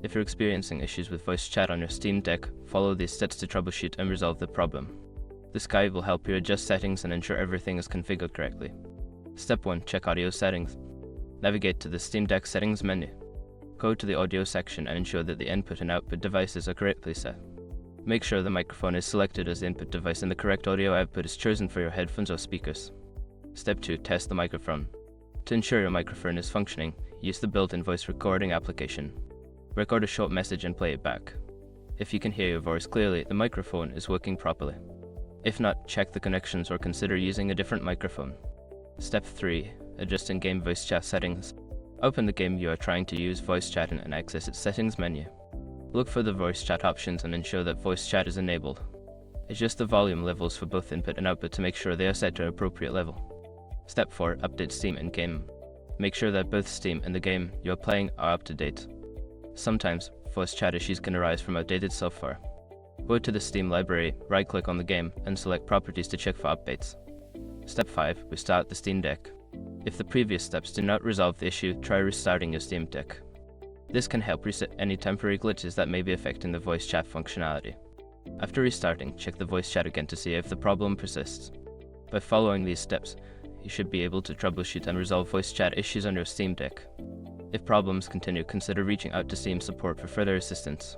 If you're experiencing issues with voice chat on your Steam Deck, follow these steps to troubleshoot and resolve the problem. This guide will help you adjust settings and ensure everything is configured correctly. Step 1. Check audio settings. Navigate to the Steam Deck settings menu. Go to the audio section and ensure that the input and output devices are correctly set. Make sure the microphone is selected as the input device and the correct audio output is chosen for your headphones or speakers. Step 2. Test the microphone. To ensure your microphone is functioning, use the built-in voice recording application. Record a short message and play it back. If you can hear your voice clearly, the microphone is working properly. If not, check the connections or consider using a different microphone. Step 3. Adjust in-game voice chat settings. Open the game you are trying to use voice chat in and access its settings menu. Look for the voice chat options and ensure that voice chat is enabled. Adjust the volume levels for both input and output to make sure they are set to an appropriate level. Step 4. Update Steam and game. Make sure that both Steam and the game you are playing are up to date. Sometimes, voice chat issues can arise from outdated software. Go to the Steam library, right-click on the game, and select Properties to check for updates. Step 5. Restart the Steam Deck. If the previous steps do not resolve the issue, try restarting your Steam Deck. This can help reset any temporary glitches that may be affecting the voice chat functionality. After restarting, check the voice chat again to see if the problem persists. By following these steps, you should be able to troubleshoot and resolve voice chat issues on your Steam Deck. If problems continue, consider reaching out to Steam support for further assistance.